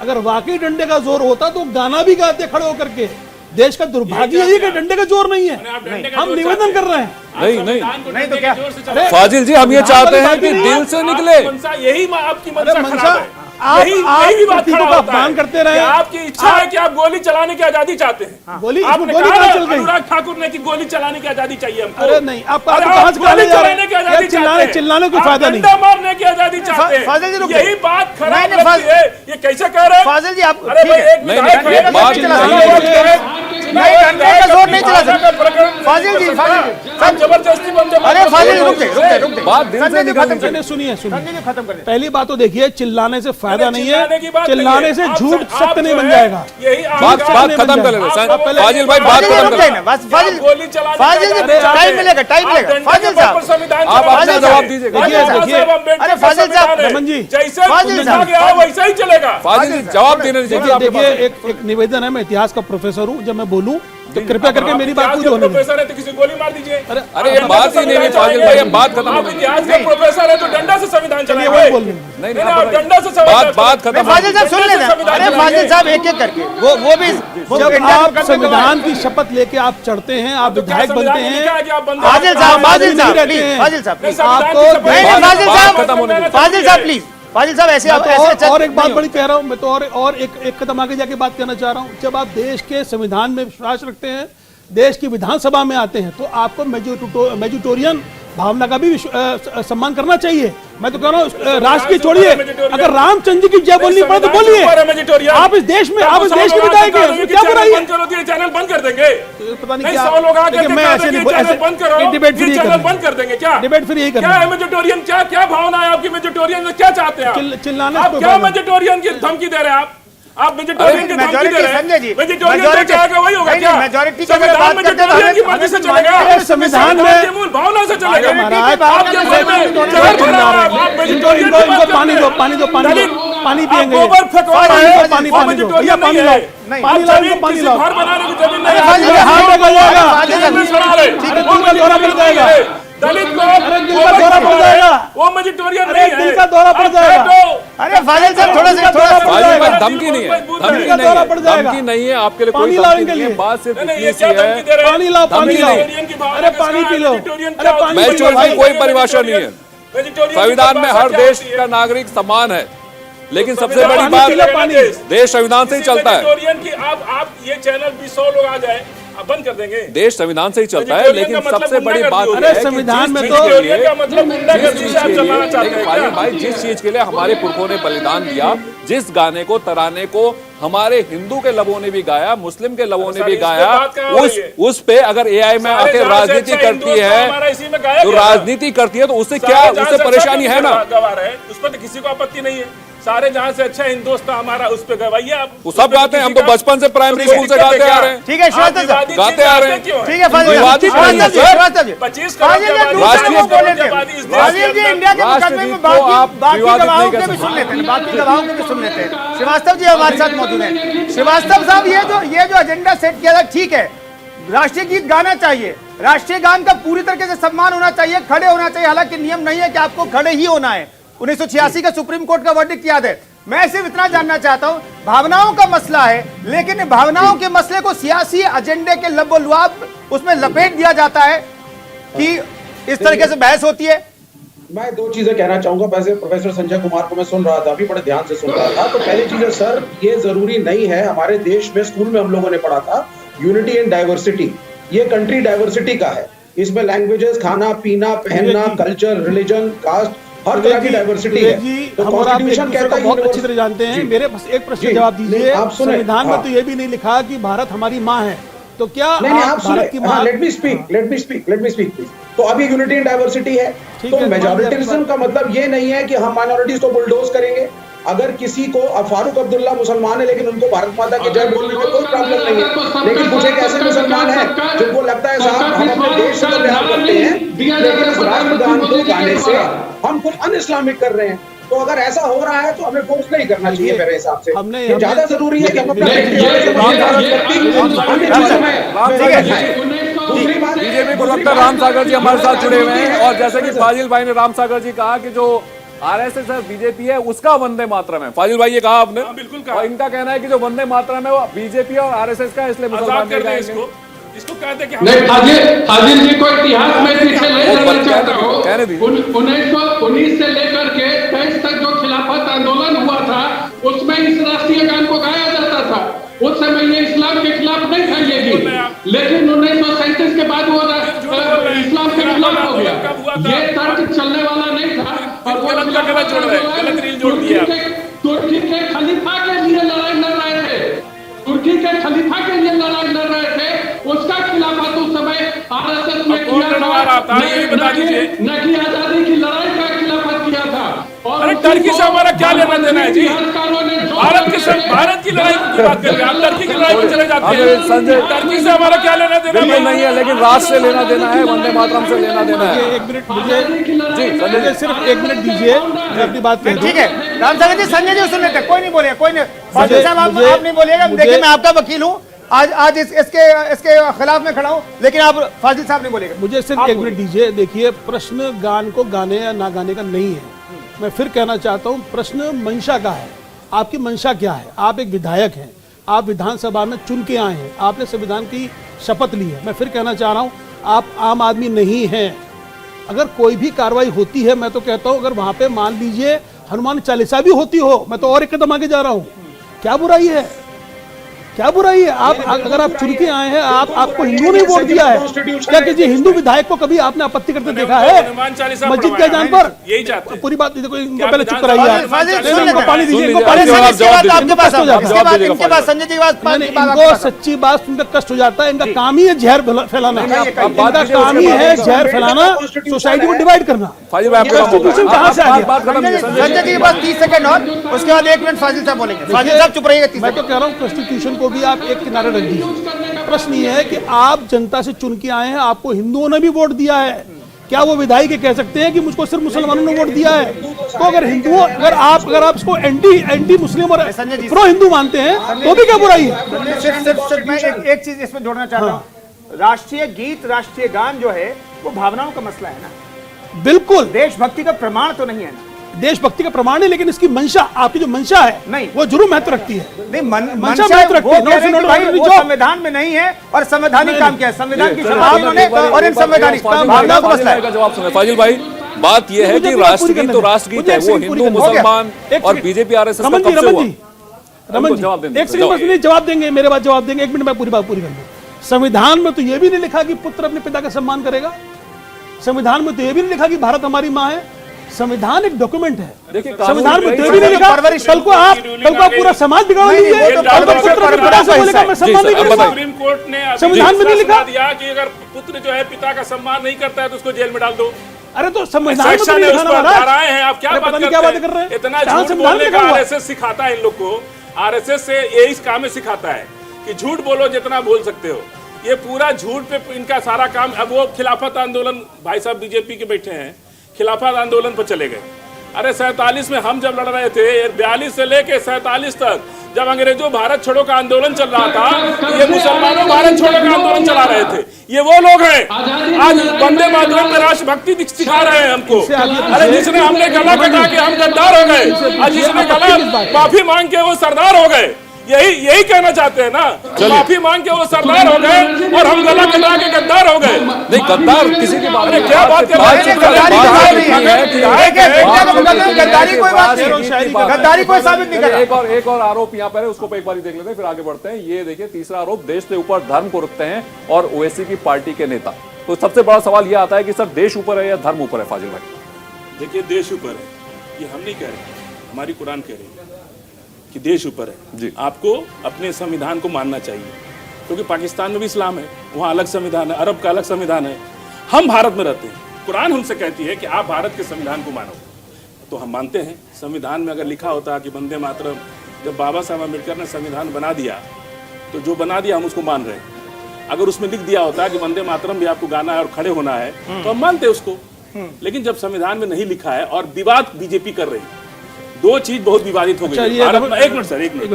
अगर वाकई डंडे का जोर होता तो गाना भी गाते खड़े होकर के। देश का दुर्भाग्य यही कि डंडे का जोर नहीं है। हम निवेदन कर रहे हैं। नहीं तो क्या फाजिल जी, हम ये चाहते हैं कि दिल से निकले। यही आपकी मंशा है। आप प्रतीकों का अपमान करते रहे। आपकी इच्छा है कि आप गोली चलाने की आजादी चाहते हैं। गोली आपने कहा अनुराग ठाकुर ने कि गोली चलाने की आजादी चाहिए हमको। अरे नहीं, आप गोली चलाने की आजादी चाहते हैं, चिल्लाने को फायदा नहीं, डंडा मारने की आजादी चाहते हैं। फाजिल जी, यही बात खराब लगती है। ये कैसे कह रहे हैं फाजिल जी? आप अरे भाई, एक डंडे का जोर नहीं चला सकते। फाजिल जी, सब जबरदस्ती बंदे, अरे फाजिल रुक जाइए, बात दिल से निकल। सुनिए, खत्म कर। पहली बात तो देखिए, चिल्लाने से फायदा नहीं है, चिल्लाने से झूठ सत्य नहीं बन जाएगा। बात खत्म कर लेते हैं फाजिल भाई, बात खत्म कर। फाजिल जी, टाइम मिलेगा, फाजिल साहब आप अपना जवाब दीजिएगा। अरे फाजिल साहब, रमन जी, जैसे वैसा ही चलेगा। फाजिल जी जवाब देने दीजिए। देखिए, एक निवेदन है, मैं इतिहास का प्रोफेसर हूँ, जब मैं बोलूं तो कृपया करके मेरी बात पूरी होने दें। प्रोफेसर है तो किसी गोली मार दीजिए। अरे ये बात ही नहीं है फाजिल भाई, हम बात खत्म। आप इतिहास के प्रोफेसर है तो डंडा से संविधान चलाएंगे। नहीं, डंडा से बात खत्म। फाजिल साहब सुन लेना। अरे फाजिल साहब एक एक करके वो भी जब आप संविधान की शपथ लेके आप चढ़ते हैं, आप विधायक बनते हैं। फाजिल साहब प्लीज, फाजिल साहब ऐसे और एक बात बड़ी कह रहा हूं मैं तो, और एक कदम आगे जाके बात करना चाह रहा हूं। जब आप देश के संविधान में विश्वास रखते हैं, देश की विधानसभा में आते हैं, तो आपको मेजोरिटेरियन भावना का भी सम्मान करना चाहिए। मैं तो कह रहा हूँ, राष्ट्र की छोड़िए, अगर रामचंद्र जी की जय बोलनी पड़े तो बोलिए। आप इस देश में, आप इस देश के विधायक हैं, क्या बुराई है? चैनल बंद कर देंगे, पता नहीं क्या। मैं ऐसे बंद करो, डिबेट फ्री बंद कर देंगे क्या? डिबेट फ्री क्या है मेजोरिटेरियन? क्या भावना है आपकी? मेजोरिटेरियन में क्या चाहते हैं? चिल्लाने आप क्या मेजोरिटेरियन की धमकी दे रहे हैं? आप वेजिटेरियन के धमकी दे रहे हैं। संजय जी, वेजिटेरियन तो चाहेगा वही होगा क्या? मेजॉरिटी संविधान वेजिटेरियन की मर्जी से चलेगा, संविधान में मूल भावना से चलेगा। महाराज, आप जब घर में जहर खा रहे हो, आप वेजिटेरियन की बात कर पानी रहे दो, हैं। पानी दो, पानी दो, पानी पियेंगे। गोबर फेंकवा रहे हैं, पानी वो पानी दो, भैया वेजिटेरियन पानी नहीं लाओ, है। पानी लाओ, जमीन पानी किसी लाओ। घर बनाने की जमीन नहीं अरे है। हाथ में पड़ जाएगा। जमीन बना रहे हैं। ठीक है, वो दिल का दौरा पड़ जाएगा। दलित को अरे दिल का दौरा पड़ जाएगा। वो वेजिटेरियन अरे नहीं है। दिल का दौरा पड़ आप जाएगा। बैठो। अरे फाजिल साहब थोड़ा सा फाजिल भाई धमकी नहीं है, धमकी का नहीं दौरा है, पड़ जाएगा। धमकी नहीं है, आपके लिए कोई पानी धमकी लाओ नहीं इनके है। लिए। बात सिर्फ नहीं, इतनी ये सी क्या है, धमकी दे रहे हैं? पानी लाओ, पानी धमकी लाओ। नहीं। वेजिटेरियन की भावना अरे के पानी साथ पी लो। वेजिटेरियन अरे क्या पानी होती है? पी लो मैचुअल की भाई। कोई परिभाषा नहीं है। वेजिटेरियन की संविधान में परिभाषा हर क्या देश होती है? का नागरिक समान है, लेकिन सबसे संविधान बड़ी में बात चलेगा ना देश। देश संविधान से ही चलता है। वेजिटेरियन की आप ये चैनल भी 100 लोग आ जाए, आप बंद कर देंगे। देश संविधान से ही चलता है, वेजिटेरियन लेकिन का मतलब सबसे बड़ी बात गुंडागर्दी यह है अरे कि संविधान जिस में चीज तो- के लिए- वेजिटेरियन का मतलब गुंडागर्दी से आप चलाना चाहते हैं फाजिल क्या? भाई, जिस चीज के लिए हमारे पुरखों ने बलिदान दिया, जिस गाने को तराने को हमारे हिंदू के लबों ने भी गाया, मुस्लिम के लबों ने भी इस पे गाया, बात कहाँ हो रही है? उस पे अगर एआई में आके राजनीति करती हमारा है, इसी में गाया तो गया था। राजनीति करती है, तो उससे क्या, सारे जहां उससे से परेशानी अच्छा है ना। गवा रहे हैं, उस पर तो किसी को आपत्ति नहीं है। सारे जहां से अच्छा हिंदुस्तान हमारा, उस पे गवाइए आप। वो सब गाते हैं, हम तो बचपन से प्राइमरी स्कूल से गाते आ रहे हैं। ठीक है श्रीवास्तव साहब, गाते आ रहे हैं। ठीक है फाजिल विवादित साहब, नहीं है, श्रीवास्तव जी, सर। श्रीवास्तव जी, 25 फाजिल करोड़ जी, की दूसरा राष्ट्रीय- वो बोले थे। आबादी इस देश फाजिल जी के इंडिया के मुकदमे में राष्ट्रगीत को आप बाकी विवादित गवाहों नहीं के कर भी सुन सकते। लेते हैं, बाकी गवाहों के भी सुन लेते हैं। श्रीवास्तव जी हमारे साथ मौजूद हैं। श्रीवास्तव साहब, ये जो एजेंडा सेट किया था, ठीक है, राष्ट्रीय गीत गाना चाहिए, राष्ट्रीय गान का पूरी तरीके से सम्मान होना चाहिए, खड़े होना चाहिए। हालांकि नियम नहीं है कि आपको खड़े ही होना है। 1986 का सुप्रीम कोर्ट का वर्डिक्ट याद है। मैं सिर्फ इतना जानना चाहता हूं, भावनाओं का मसला है, लेकिन भावनाओं के मसले को सियासी एजेंडे के लबोलुआब उसमें लपेट दिया जाता है कि इस तरीके से बहस होती है। मैं दो चीजें कहना चाहूंगा। वैसे प्रोफेसर संजय कुमार को मैं सुन रहा था, अभी बड़े ध्यान से सुन रहा था। तो पहली चीज है सर, ये जरूरी नहीं है, हमारे देश में स्कूल में हम लोगों ने पढ़ा था यूनिटी एंड डाइवर्सिटी, ये कंट्री डाइवर्सिटी का है। इसमें लैंग्वेजेस, खाना पीना, पहनना, कल्चर, रिलीजन, कास्ट, हर तरह की डाइवर्सिटी है। तो कॉन्स्टिट्यूशन कहता है, बहुत अच्छी तरह जानते हैं। मेरे पास एक प्रश्न जवाब दीजिए। आप सुने, संविधान में तो ये भी नहीं लिखा कि भारत हमारी माँ है, तो क्या नहीं आप भारत की माँ? Let me speak please. तो अभी यूनिटी एंड डाइवर्सिटी है, तो है, मेजॉरिटिज्म का मतलब ये नहीं है कि हम माइनॉरिटीज को बुलडोज करेंगे। अगर किसी को, फारूक अब्दुल्ला मुसलमान है लेकिन उनको भारत माता की जय बोलने में कोई प्रॉब्लम नहीं है, लेकिन कुछ एक ऐसे मुसलमान हैं जिनको लगता है साहब हम अपने देश से तो प्यार करते हैं, लेकिन इस राष्ट्रगान को गाने से हम कुछ अन इस्लामिक कर रहे हैं। तो अगर ऐसा हो रहा है तो हमें फोर्स नहीं करना चाहिए मेरे हिसाब से। ये ज्यादा जरूरी है कि हम अपना दूसरी बात, बीजेपी को लगता है राम सागर जी हमारे साथ जुड़े हुए हैं, और जैसे कि फाजिल भाई ने राम सागर जी कहा कि जो आरएसएस है, बीजेपी है, उसका वंदे मातरम है। फाजिल भाई ये कहा आपने, बिल्कुल कहा। और इनका कहना है कि जो वंदे मातरम है वो बीजेपी और आरएसएस का है, इसलिए मुसलमान आजाद नहीं कर दे गाएंगे। इसको कहते कि नहीं, फाजिल जी को इतिहास में पीछे ले जाना चाहता कहने दी। हूँ। 1919 से लेकर के 23 तक जो खिलाफत आंदोलन हुआ था, उसमें इस राष्ट्रीय गान को गाया जाता था। उस समय ये इस्लाम के खिलाफ नहीं था ये गीत, लेकिन 1937 के बाद वो इस्लाम के खिलाफ हो गया। ये तर्क चलने वाला नहीं था, और वो गलत जोड़ रहे हैं, गलत रील जोड़ दिया। तुर्की के खलीफा के लिए लड़ाई लड़ रहे थे, तुर्की के खलीफा के लिए लड़ाई लड़ रहे थे, उसका खिलाफत उस समय आरएसएस में किया था। ये भी बता दीजिए, न कि आजादी की लड़ाई का खिलाफत किया था। और अरे टर्की से हमारा क्या लेना देना है जी? भारत की लड़ाई की बात करेंगे, आप टर्की की लड़ाई में चले जाते हैं। संजय, टर्की से हमारा क्या लेना देना बिल्कुल नहीं है, लेकिन राष्ट्र से लेना देना है, वंदे मातरम से लेना देना है। एक मिनट मुझे सिर्फ एक मिनट दीजिए, मैं अपनी बात कह दूं। ठीक है राम सागर जी, संजय जी सुन लेते हैं, कोई नहीं बोलेगा, कोई नहीं। फाजिल साहब आप नहीं बोलिएगा, मुझे- देखिए मैं आपका वकील हूँ, आज इसके खिलाफ में खड़ा हूँ, लेकिन आप फाजिल साहब नहीं बोलेगा। मुझे सिर्फ एक मिनट दीजिए। देखिए, प्रश्न गान को गाने या ना गाने का नहीं है। मैं फिर कहना चाहता हूं, प्रश्न मंशा का है। आपकी मंशा क्या है? आप एक विधायक हैं, आप विधानसभा में चुन के आए हैं, आपने संविधान की शपथ ली है। मैं फिर कहना चाह रहा हूं, आप आम आदमी नहीं हैं। अगर कोई भी कार्रवाई होती है, मैं तो कहता हूं, अगर वहां पे मान लीजिए हनुमान चालीसा भी होती हो, मैं तो और एक कदम आगे जा रहा हूं, क्या बुराई है? क्या बुराई है? आप अगर आप चुन के आए हैं, आपको हिंदुओं ने वोट दिया है, क्या किसी हिंदू विधायक को कभी आपने आपत्ति करते देखा है? मस्जिद के जान पर यही चाहते पूरी बात देखो, इनको पहले चुप कराइए आप। इनको पानी दीजिए, इनको संजय जी इनको सच्ची बात सुनकर कष्ट हो जाता है। इनका काम ही है जहर फैलाना, इनका काम ही है जहर फैलाना, सोसाइटी को डिवाइड करना। कहाँ से आ गया? संजय जी के पास 30 सेकंड और उसके बाद 1 मिनट फाजिल साहब बोलेंगे। फाजिल साहब चुप रहिएगा। मैं तो कह रहा हूँ कॉन्स्टिट्यूशन को भी आप एक किनारे रख दीजिए। प्रश्न ये है कि आप जनता से चुन के आए हैं, आपको हिंदुओं ने भी वोट दिया है, क्या वो विधायक कह सकते हैं कि मुझको सिर्फ मुसलमानों ने वोट दिया है? तो अगर हिंदुओं अगर आप इसको एंटी मुस्लिम और प्रो हिंदू मानते हैं तो भी क्या बुराई है? सिर्फ मैं एक चीज इसमें जोड़ना चाहता हूँ। राष्ट्रीय गीत, राष्ट्रीय गान जो है वो भावनाओं का मसला है ना, बिल्कुल देशभक्ति का प्रमाण तो नहीं है ना। देशभक्ति का प्रमाण है, लेकिन इसकी मंशा, आपकी जो मंशा है नहीं, वो जरूर महत्व रखती है। नहीं, मंशा महत्व रखती है। वो संविधान में नहीं है और संवैधानिक काम क्या है, संविधान की समाप्ति उन्होंने और इन संवैधानिक भावनाओं का मसला है। जवाब सुने फाजिल भाई, बात यह है कि राष्ट्रगीत तो राष्ट्रगीत है, वो हिंदू मुसलमान और बीजेपी आरएसएस का कब से हुआ? रमन जी एक सेकंड जवाब देंगे, मेरे बात जवाब देंगे, 1 मिनट में पूरी बात पूरी कर दूं। संविधान में तो ये भी नहीं लिखा कि पुत्र अपने पिता का सम्मान करेगा। संविधान में तो ये भी नहीं लिखा कि भारत हमारी माँ है। संविधान एक डॉक्यूमेंट है, संविधान में तो भी नहीं लिखा। कल को आप पूरा समाज बिगाड़ लीजिए, कल को पुत्र अपने पिता से बोलेगा मैं सम्मान नहीं करूंगा। सुप्रीम कोर्ट ने संविधान में नहीं लिखा दिया कि अगर पुत्र जो है पिता का सम्मान नहीं करता है तो उसको जेल में डाल दो। अरे तो संविधान में सेक्शन नहीं है, लिखा उस पर महाराज। धाराएं हैं, आप क्या बात कर रहे हैं? इतना झूठ बोलने का आरएसएस सिखाता है इन लोग को। आरएसएस से ये इस काम में सिखाता है कि झूठ बोलो जितना बोल सकते हो। ये पूरा झूठ पे इनका सारा काम। अब वो खिलाफत आंदोलन, भाई साहब बीजेपी के बैठे हैं, खिलाफत आंदोलन पर चले गए। अरे 47 में हम जब लड़ रहे थे, 42 से लेके 47 तक जब अंग्रेजों भारत छोड़ो का आंदोलन चल रहा था, ये मुसलमानों भारत छोड़ो का आंदोलन चला रहे थे। ये वो लोग हैं आज वंदे मातरम में राष्ट्रभक्ति सिखा रहे हैं हमको। अरे जिसने हमने गला कटा के हम गद्दार हो गए, आज जिसने गला माफी मांग के वो सरदार हो गए। यही कहना चाहते हैं ना, माफी मांग के वो सरदार हो गए और हम गला कटा के गद्दार हो गए। नहीं, गद्दार किसी की बात नहीं, क्या बात कर रहे हैं? गद्दारी कोई बात नहीं, गद्दारी कोई साबित नहीं कर रहा। एक और आरोप यहाँ पर है, उसको एक बार देख लेते हैं फिर आगे बढ़ते हैं। ये देखिए तीसरा आरोप, देश से ऊपर धर्म को रखते हैं और ओवैसी की पार्टी के नेता। तो सबसे बड़ा सवाल यह आता है कि सर देश ऊपर है या धर्म ऊपर है? फाजिल भाई देखिए, देश ऊपर है, ये हम नहीं कह रहे, हमारी कुरान कह रही है कि देश ऊपर है जी। आपको अपने संविधान को मानना चाहिए, क्योंकि पाकिस्तान में भी इस्लाम है, वहाँ अलग संविधान है, अरब का अलग संविधान है। हम भारत में रहते हैं, कुरान हमसे कहती है कि आप भारत के संविधान को मानो, तो हम मानते हैं। संविधान में अगर लिखा होता कि वंदे मातरम, जब बाबा साहब अम्बेडकर ने संविधान बना दिया तो जो बना दिया हम उसको मान रहे हैं। अगर उसमें लिख दिया होता कि वंदे मातरम भी आपको गाना है और खड़े होना है तो हम मानते उसको। लेकिन जब संविधान में नहीं लिखा है और विवाद बीजेपी कर रही है, दो चीज बहुत विवादित हो गई। एक मिनट सर, एक मिनट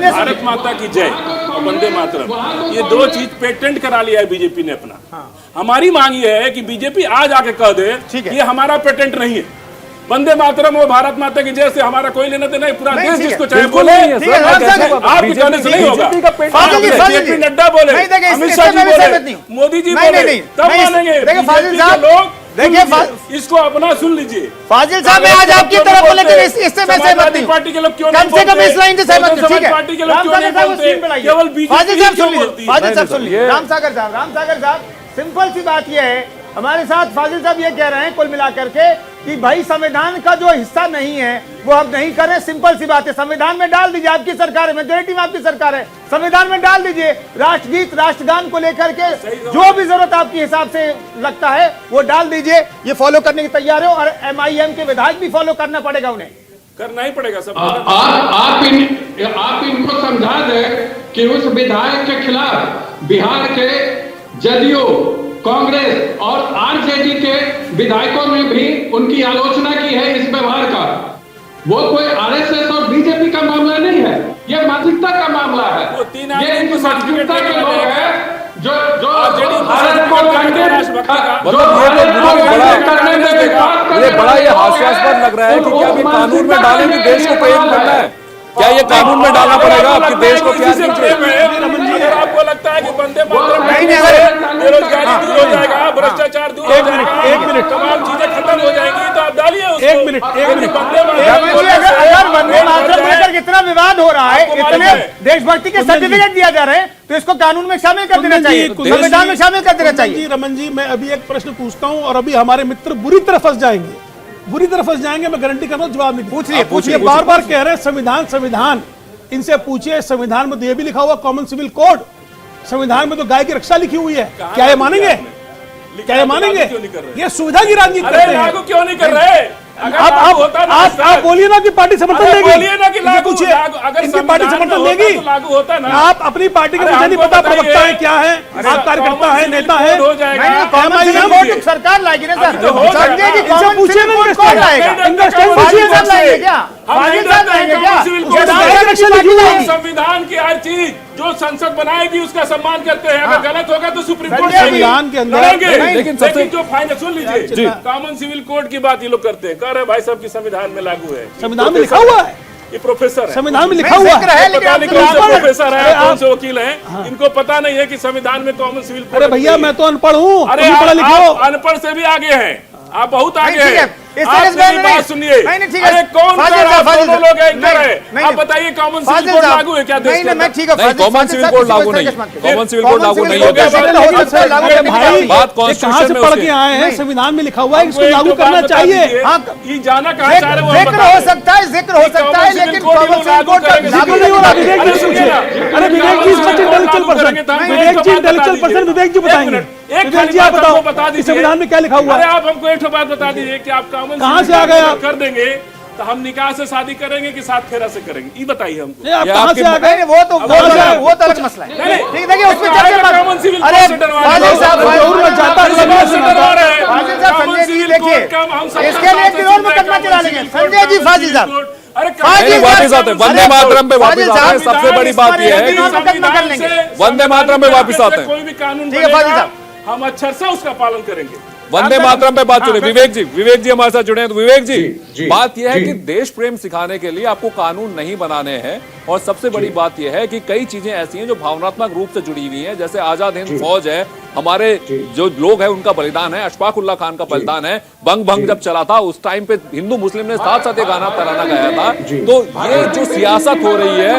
भारत माता की जय और वंदे मातरम, ये दो चीज पेटेंट करा लिया है बीजेपी ने अपना। हमारी मांग ये है कि बीजेपी आज आके कह दे कि ये हमारा पेटेंट नहीं है। वंदे मातरम और भारत माता की जय से हमारा कोई लेना देना, पूरा देश जिसको चाहे बोले, आपके कहने से नहीं होगा। जेपी नड्डा बोले, अमित शाह जी बोले, मोदी जी बोले, तब मानेंगे। लोग देखिए, इसको अपना सुन लीजिए। फाजिल साहब, मैं आज आपकी तरफ हूं, लेकिन इससे मैं सहमत नहीं। पार्टी के लोग क्यों कम से कम इस लाइन से सहमत नहीं, ठीक है? पार्टी के लोग क्यों नहीं बोलते? केवल फाजिल साहब सुन लीजिए, फाजिल साहब सुन लीजिए। राम सागर साहब, सिंपल सी बात यह है, हमारे साथ फाजिल साहब ये कह रहे हैं कुल मिलाकर के कि भाई संविधान का जो हिस्सा नहीं है वो हम नहीं कर रहे। सिंपल सी बात है, संविधान में डाल दीजिए, आपकी सरकार है, मेजोरिटी में आपकी सरकार है, संविधान में डाल दीजिए। राष्ट्रगीत, राष्ट्रगान को लेकर के जो भी जरूरत आपके हिसाब से लगता है वो डाल दीजिए। ये फॉलो करने की तैयार हो और MIM के विधायक भी फॉलो करना पड़ेगा, उन्हें करना ही पड़ेगा सब। आप इनको समझा दें कि उस विधायक के खिलाफ बिहार के जदयू, कांग्रेस और आरजेडी के विधायकों ने भी उनकी आलोचना की है इस व्यवहार का। वो कोई आरएसएस और बीजेपी का मामला नहीं है, ये मानसिकता का मामला है। ये इनकी मानसिकता के लोग हैं जो भारत को मुझे बड़ा ये हास्यास्पद लग रहा है कि क्या ये कानून में डालें कि देश को प्रेम करना है? क्या ये कानून में डालना पड़ेगा आपके देश को प्यार कीजिए? आपको लगता है कि वंदे मातरम बेरोजगारी दूर हो जाएगा, भ्रष्टाचार दूर हो जाएगा, तमाम चीजें खत्म हो जाएंगी, तो आप डालिए उसको। एक मिनट अगर वंदे मातरम लेकर कितना विवाद विवाद हो रहा है, आपको मालूम इतने है। देशभक्ति के सर्टिफिकेट दिया जा रहे हैं, तो इसको कानून में शामिल कर देना चाहिए, संविधान में शामिल कर देना चाहिए। रमन जी, मैं अभी एक प्रश्न पूछता हूं और अभी हमारे मित्र बुरी तरह फंस जाएंगे, बुरी तरह फंस जाएंगे, मैं गारंटी कर रहा हूं। जवाब नहीं पूछिए, बार बार कह रहे हैं संविधान संविधान, इनसे पूछिए संविधान में तो ये भी लिखा हुआ कॉमन सिविल कोड, संविधान में तो गाय की रक्षा लिखी हुई है, क्या ये मानेंगे? क्या ये मानेंगे? ये सुविधा की राजनीति करते हैं। लागू क्यों नहीं कर रहे? आप बोलिए ना कि पार्टी समर्थन देगी, बोलिए ना कि लागू, पूछिए अगर इनकी पार्टी समर्थन देगी, तो लागू होता ना। आप अपनी पार्टी का मुझे नहीं पता प्रवक्ता है क्या है, आप कार्यकर्ता है, नेता है, सरकार लाएगी ना सर, संजय जी पूछिए ना, कौन लाएगा? संविधान की हर चीज जो संसद बनाएगी उसका सम्मान करते हैं, अगर गलत होगा तो सुप्रीम कोर्ट संविधान के अंदर, लेकिन जो फाइनल सुन लीजिए, कॉमन सिविल कोड की बात ये लोग करते हैं, कह रहे भाई साहब की संविधान में लागू है, संविधान में लिखा हुआ है, ये प्रोफेसर है, संविधान में लिखा हुआ है, पता नहीं कौन से प्रोफेसर है, कौन से वकील हैं, इनको पता नहीं है कि संविधान में कॉमन सिविल कोड। अरे भैया मैं तो अनपढ़ हूँ, अरे आप अनपढ़ से भी आगे हैं, आप बहुत आगे हैं। आप मेरी बात सुनिए, अरे कौन दोनों लोग एंकर है, आप बताइए कॉमन सिविल कोड लागू है क्या देश में? कॉमन सिविल कोड लागू नहीं, कॉमन सिविल कोड लागू नहीं होगा। बात कॉन्स्टिट्यूशन में पढ़ के आए हैं, संविधान में लिखा हुआ है, इसको लागू करना चाहिए। ये जाना कहाँ चाह रहे जिक्र हो सकता है, जिक्र हो सकता है, लेकिन कॉमन सिविल कोड लागू नहीं हो रहा। विवेक जी पूछिए, अरे विवेक जी इंटेलेक्चुअल पर्सन, विवेक जी इंटेलेक्चुअल पर्सन, विवेक जी बताएंगे, विवेक जी आप बताओ बता दीजिए संविधान में क्या लिखा हुआ है? अरे आप हमको एक बात बता दीजिए कि आप कॉमन कहाँ से आ गए आप? कर देंगे तो हम निकाह से शादी करेंगे कि सात फेरा से करेंगे, ये बताइए हमको। आप कहाँ से आ गए? वो तो अलग मसला है। ठीक देखिए उसमें चर्चा कॉमन सिविल अरे फाजिल साहब संजय जी देखिए, इसके लिए किलोर मुकदमा चला लेंगे संजय जी। फाजिल साहब वापिस आते हैं, वंदे मातरम पे वापिस आते हैं। सबसे बड़ी बात यह है वंदे मातरम पे वापिस आते हैं। कोई भी कानून ठीक है फाजिल साहब, हम अक्षर से उसका पालन करेंगे। वंदे मातरम पे बात सुने। विवेक जी हमारे साथ जुड़े हैं। तो विवेक जी बात यह है कि देश प्रेम सिखाने के लिए आपको कानून नहीं बनाने हैं, और सबसे बड़ी बात यह है कि कई चीजें ऐसी हैं जो भावनात्मक रूप से जुड़ी हुई हैं, जैसे आजाद हिंद फौज है, हमारे जो लोग हैं उनका बलिदान है, अशफाक उल्लाह खान का बलिदान है, बंग भंग जब चला था उस टाइम पे हिंदू मुस्लिम ने साथ साथ ये गाना तराना गाया था। तो ये जो सियासत हो रही है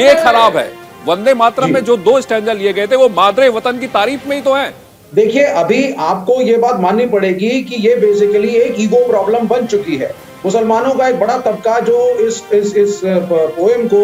ये खराब है। वंदे मातरम में जो 2 स्टैंजा लिए गए थे वो मादरे वतन की तारीफ में ही तो है। देखिए अभी आपको ये बात माननी पड़ेगी कि ये बेसिकली एक ईगो प्रॉब्लम बन चुकी है। मुसलमानों का एक बड़ा तबका जो इस पोएम को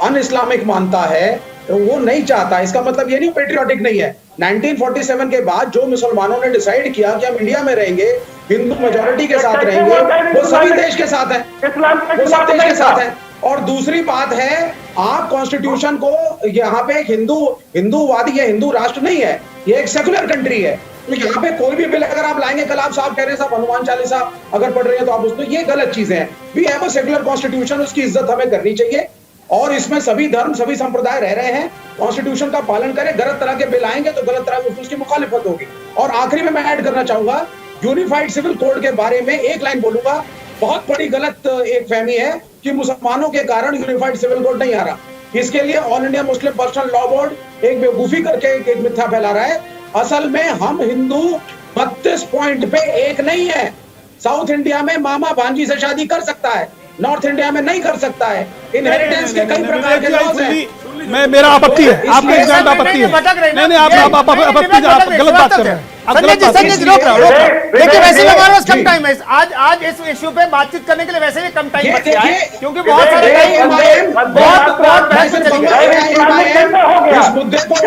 अन इस्लामिक मानता है, वो नहीं चाहता। इसका मतलब ये नहीं पेट्रियोटिक नहीं है। 1947 के बाद जो मुसलमानों ने डिसाइड किया कि हम इंडिया में रहेंगे, हिंदू मेजोरिटी के साथ रहेंगे, वो सभी देश के साथ है, वो सब देश के साथ है। और दूसरी बात है, आप कॉन्स्टिट्यूशन को यहाँ पे हिंदूवादी या हिंदू राष्ट्र नहीं है, ये एक सेकुलर कंट्री है। तो यहाँ पे कोई भी बिल अगर आप लाएंगे, कल आप साहब कह रहे हैं साहब हनुमान चालीसा अगर पढ़ रहे हैं तो आप उसमें, ये गलत चीजें हैं। We have a secular constitution, उसकी इज्जत हमें करनी चाहिए, और इसमें सभी धर्म सभी संप्रदाय रह रहे हैं। कॉन्स्टिट्यूशन का पालन करें। गलत तरह के बिल आएंगे तो गलत तरह उसकी मुखालिफत होगी। और आखिरी में मैं ऐड करना चाहूंगा, यूनिफाइड सिविल कोड के बारे में एक लाइन बोलूंगा। बहुत बड़ी गलत एक फहमी है कि मुसलमानों के कारण यूनिफाइड सिविल कोड नहीं आ रहा। इसके लिए all India Muslim personal law board एक बेवकूफी करके एक मिथ्या फैला रहा है। असल में हम हिंदू 32 पॉइंट पे एक नहीं है। साउथ इंडिया में मामा भांजी से शादी कर सकता है, नॉर्थ इंडिया में नहीं कर सकता है। इनहेरिटेंस के कई प्रकार के लॉज हैं। मेरा आपत्ति है, आपके एग्जाम आपत्ति है। नहीं आप आपत्ति, आप गलत बात कर रहे हैं। संजय जी रोक रहा हूं। देखिए वैसे भी हमारे पास कम टाइम है, आज इस इश्यू पे बातचीत करने के लिए वैसे भी कम टाइम बच गया है, क्योंकि बहुत सारे बहुत बहस चली गई। इस मुद्दे पर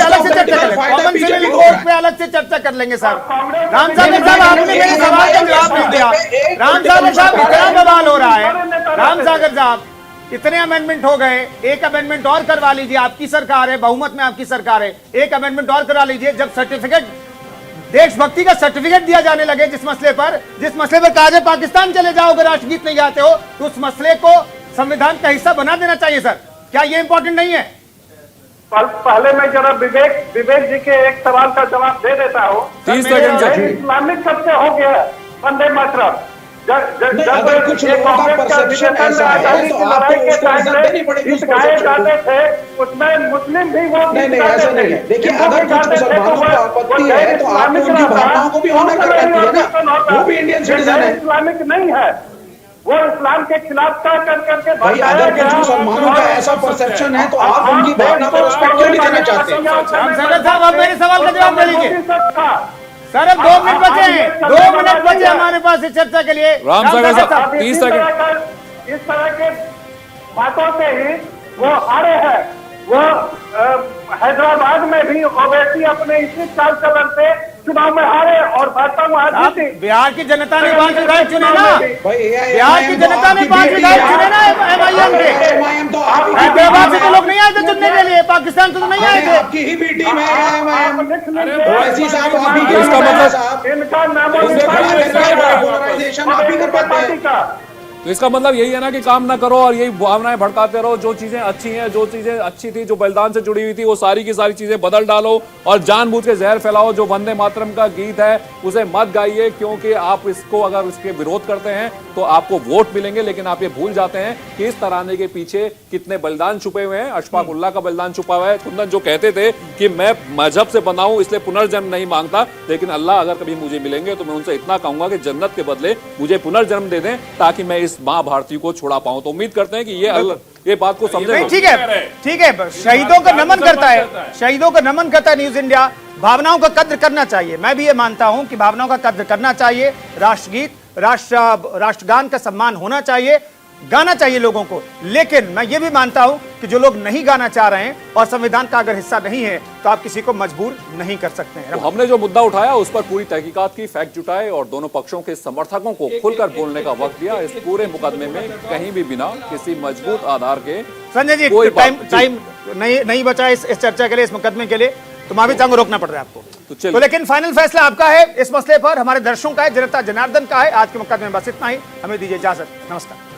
अलग से चर्चा करें, कॉमन सिविल कोड पे अलग से चर्चा कर लेंगे साहब। राम सागर साहब आपने मेरे सवाल का जवाब नहीं दिया। राम सागर साहब इतना बवाल हो रहा है, राम सागर साहब इतने अमेंडमेंट हो गए, एक अमेंडमेंट और करवा लीजिए, आपकी सरकार है, बहुमत में आपकी सरकार है, एक अमेंडमेंट और करवा लीजिए। जब सर्टिफिकेट, देशभक्ति का सर्टिफिकेट दिया जाने लगे जिस मसले पर कहा जाए पाकिस्तान चले जाओ अगर राष्ट्रगीत नहीं गाते हो, तो उस मसले को संविधान का हिस्सा बना देना चाहिए सर। क्या ये इंपॉर्टेंट नहीं है? पहले मैं जरा विवेक जी के एक सवाल का जवाब दे देता हूँ। 30 सेकंड इस्लामिक शब्द हो गया वंदे मातरम। अगर कुछ लोगों का परसेप्शन ऐसा है तो आपको उसको इज्जत देनी पड़ेगी। उस परसेप्शन को उसमें मुस्लिम भी वो नहीं ऐसा नहीं है। देखिए अगर कुछ मुसलमानों को आपत्ति है तो आपको उनकी भावनाओं को भी ऑनर करना चाहिए ना, वो भी इंडियन सिटीजन है। इस्लामिक नहीं है। वो इस्लाम के खिलाफ क्या कर करके भाई अगर कुछ मुसलमानों का ऐसा परसेप्शन है तो आप उनकी भावना पर रिस्पेक्ट क्यों नहीं देना चाहते? रामसागर साहब, आप मेरे सवाल का जवाब दे लीजिए। सर, अब 2 मिनट बचे हैं, 2 मिनट बचे हमारे पास इस चर्चा के लिए। रामसागर साहब 30 सेकंड। इस तरह के बातों से ही वो हारे हैं। वो हैदराबाद में भी ओवैसी अपने इसी चाल चलन से चुनाव में हारे और भाजपा में हार जीती। बिहार की जनता ने 5 विधायक चुने ना, भाई बिहार की जनता ने 5 विधायक चुने ना MIM के। हैदराबाद से तो लोग नहीं आए थे चुनने के लिए, पाकिस्तान से तो नहीं आए थे। आपकी ही बी टीम है ओवैसी साहब, आप ही इसका मतलब इनका नाम आप ही कर पाते हैं। तो इसका मतलब यही है ना कि काम ना करो और यही भावनाएं भड़काते रहो। जो चीजें अच्छी हैं, जो चीजें अच्छी थी, जो बलिदान से जुड़ी हुई थी, वो सारी की सारी चीजें बदल डालो और जानबूझ के जहर फैलाओ। जो वंदे मातरम का गीत है उसे मत गाइए, क्योंकि आप इसको अगर उसके विरोध करते हैं तो आपको वोट मिलेंगे, लेकिन आप ये भूल जाते हैं कि इस तराने के पीछे कितने बलिदान छुपे हुए हैं। अशफाक उल्लाह का बलिदान छुपा हुआ है। कुंदन जो कहते थे कि मैं मजहब से बना हूं इसलिए पुनर्जन्म नहीं मांगता, लेकिन अल्लाह अगर कभी मुझे मिलेंगे तो मैं उनसे इतना कहूंगा कि जन्नत के बदले मुझे पुनर्जन्म दे दें, ताकि मैं इस मां भारती को छुड़ा पाऊं। तो उम्मीद करते हैं कि ये बात को समझे। ठीक है, ठीक है। शहीदों का नमन करता है, शहीदों का नमन करता है न्यूज इंडिया। भावनाओं का कद्र करना चाहिए। मैं भी ये मानता हूं कि भावनाओं का कद्र करना चाहिए। राष्ट्रगीत, राष्ट्रगान का सम्मान होना चाहिए, गाना चाहिए लोगों को। लेकिन मैं ये भी मानता हूं कि जो लोग नहीं गाना चाह रहे हैं और संविधान का अगर हिस्सा नहीं है तो आप किसी को मजबूर नहीं कर सकते हैं। तो हमने जो मुद्दा उठाया उस पर पूरी तहकीकात की, फैक्ट जुटाए और दोनों पक्षों के समर्थकों को खुलकर बोलने का वक्त दिया। इस पूरे मुकदमे में कहीं भी बिना किसी मजबूत आधार के संजय जी, टाइम नहीं बचा इस चर्चा के लिए, इस मुकदमे के लिए, तो माफी चाहूंगा, रोकना पड़ रहा है आपको। तो लेकिन फाइनल फैसला आपका है इस मसले पर, हमारे दर्शकों का है, जनता जनार्दन का है। आज के मुकदमे में बस इतना ही। हमें दीजिए इजाजत। नमस्कार।